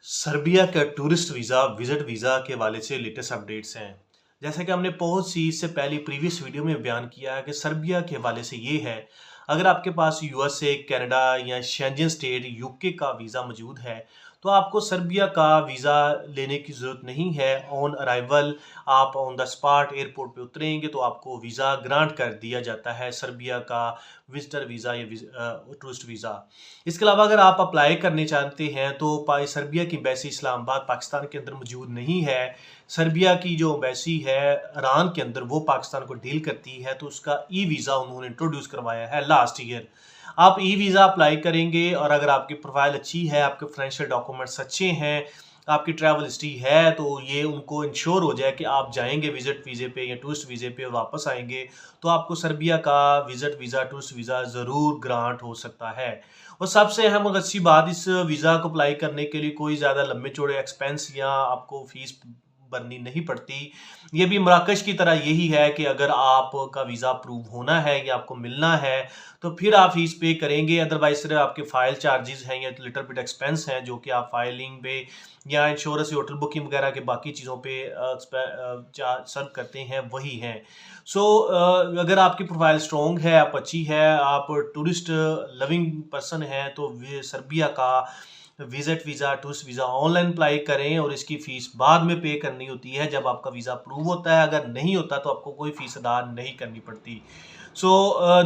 Serbia का tourist visa, visit visa के हवाले से लेटेस्ट अपडेट्स हैं। जैसा कि हमने बहुत सी इससे पहले प्रीवियस वीडियो में बयान किया है कि सर्बिया के हवाले से ये है, अगर आपके पास यूएसए, कनाडा या शेंजन स्टेट, यूके का वीज़ा मौजूद है, तो आपको सर्बिया का वीज़ा लेने की ज़रूरत नहीं है। ऑन अराइवल आप ऑन द स्पॉट एयरपोर्ट पे उतरेंगे तो आपको वीज़ा ग्रांट कर दिया जाता है, सर्बिया का विज़िटर वीज़ा या टूरिस्ट वीज़ा। इसके अलावा अगर आप अप्लाई करने चाहते हैं तो सर्बिया की एम्बेसी इस्लामाबाद पाकिस्तान के अंदर मौजूद नहीं है। सर्बिया की जो एम्बेसी है ईरान के अंदर, वो पाकिस्तान को डील करती है, तो उसका ई वीज़ा उन्होंने इंट्रोड्यूस करवाया है लास्ट ईयर। आप ई वीज़ा अप्लाई करेंगे और अगर आपकी प्रोफाइल अच्छी है, आपके फाइनेंशियल डॉक्यूमेंट्स अच्छे हैं, आपकी ट्रैवल हिस्ट्री है, तो ये उनको इंश्योर हो जाए कि आप जाएंगे विजिट वीज़े पे या टूरिस्ट वीज़े पे और वापस आएंगे, तो आपको सर्बिया का विजिट वीज़ा, टूरिस्ट वीज़ा ज़रूर ग्रांट हो सकता है। और सबसे अहम और अच्छी बात, इस वीज़ा को अप्लाई करने के लिए कोई ज़्यादा लंबे चौड़े एक्सपेंस या आपको फीस भरनी नहीं पड़ती। ये भी मराकश की तरह यही है कि अगर आपका वीज़ा अप्रूव होना है या आपको मिलना है तो फिर आप फीस पे करेंगे, अदरवाइज सिर्फ आपके फ़ाइल चार्जेस हैं या लिटिल बिट एक्सपेंस हैं जो कि आप फाइलिंग पे या इंश्योरेंस, होटल बुकिंग वगैरह के बाकी चीज़ों पे सर्व करते हैं, वही हैं। सो अगर आपकी प्रोफाइल स्ट्रॉन्ग है, आप अच्छी है, आप टूरिस्ट लविंग पर्सन हैं, तो सर्बिया का visit visa, tourist visa online apply करें और इसकी फ़ीस बाद में पे करनी होती है जब आपका वीज़ा अप्रूव होता है। अगर नहीं होता तो आपको कोई फ़ीस अदा नहीं करनी पड़ती। सो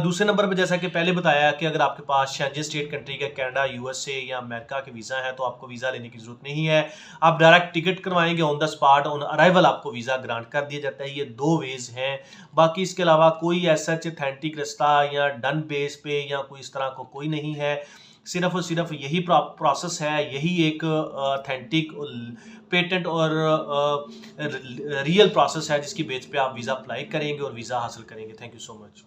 दूसरे नंबर पे जैसा कि पहले बताया कि अगर आपके पास शेंजन स्टेट कंट्री का कनाडा, यूएसए या अमेरिका के वीज़ा है तो आपको वीज़ा लेने की ज़रूरत नहीं है। आप डायरेक्ट टिकट करवाएंगे, on the spot on arrival आपको वीज़ा ग्रांट कर दिया जाता है। ये 2 वेज़ हैं। बाकी इसके अलावा कोई ऐसा ऑथेंटिक रास्ता या डन बेस पे या कोई इस तरह को कोई नहीं है। सिर्फ और सिर्फ यही प्रोसेस है, यही एक ऑथेंटिक पेटेंट और रियल प्रोसेस है जिसकी बेस पे आप वीज़ा अप्लाई करेंगे और वीज़ा हासिल करेंगे। Thank you so much.